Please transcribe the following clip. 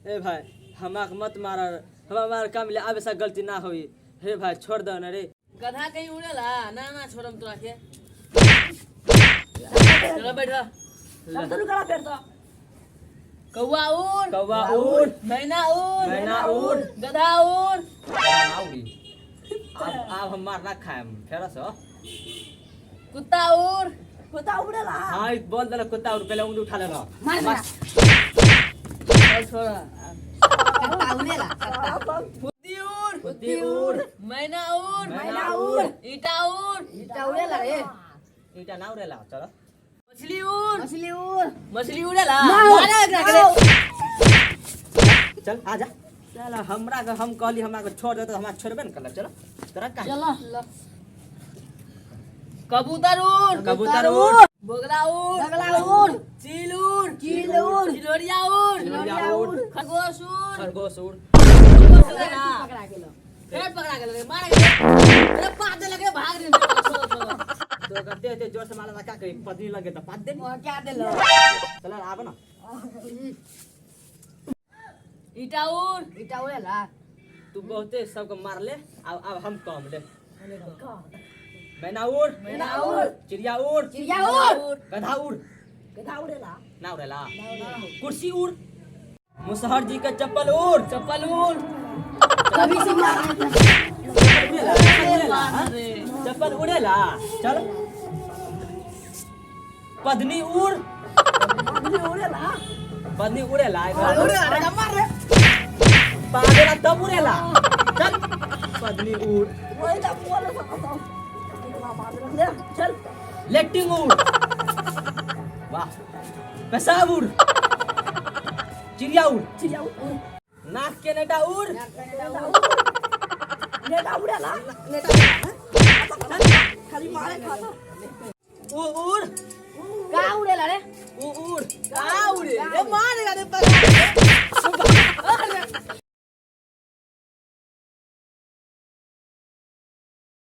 हे भाई हमाक मत मार, हमार काम ले अब ऐसा गलती ना हुई। हे भाई छोड़ दो ना रे। गधा कहीं उड़ेला ना ना छोड़म तोरा के। चलो बैठो। सब तो करा फिर तो कौवा उड़, कौवा उड़, मैना उड़, मैना उड़, गधा उड़। ना उड़ी। अब हम मार ना खाए फेर से। कुत्ता उड़, कुत्ता उड़ेला। हाँ बोल दे कुत्ता उड़, पहले उंगली उठा लेना। मार और छोड़ा। कुत्ता उड़ेला। फुद्दी उड़, कुत्ती उड़, मैना उड़, मैना उड़, ईटा उड़, इटा उड़ेला रे। ईटा ना उड़ेला। चलो मछली उड़, मछली उड़। मछली उड़ेला। मारा एकरा के। चल आजा। चल हमरा के हम कहली हमरा के छोड़ दे तो हमरा छोड़बे न करला। चलो तोरा का चलो कबूतर उड़, कबूतर उड़, बोगला उड़, बगला उड़। चील उड़, चील उड़। चिलोरिया उड़, चिलोरिया उड़, खरगोश उड़, खरगोश उड़। खरगोश उड़ेला। पकड़ा के लो। फिर पकड़ा के लगे मार के अरे पाद लगे भाग रे। तो करते होते जोर से मारा ना क्या करी पत्नी लगे तो पाद दे। और क्या दे लो। चल आब ना। ईटा उड़, इटा उड़ेला। तू बहुते सबको मार ले। अब हम कम ले। मैना उड़, मैना उड़, चिड़िया उड़, चिड़िया उड़। गधा उड़, गधा उड़ेला। ना उड़ेला। कुर्सी उड़, मुसहर जी का चप्पल उड़, चप्पल उड़। कभी से मार। उड़ेला, रे चप्पल उड़ेला। चल पत्नी उड़, उड़ेला। पत्नी उड़ेला। उड़ेला मार रे। पागेला तब उड़ेला। चल पत्नी उड़, वही तो बोल सकता। मार दे चल। लेटिंग उड़, वाह पेशाब उड़, चिड़िया उड़, चिड़िया उड़। नाक के नेटा उड़, नेटा उड़ेला। नेटा खाली मारे खाता। उड़, का उड़ेला रे। उड़, का उड़े ए मारेगा रे पकड़।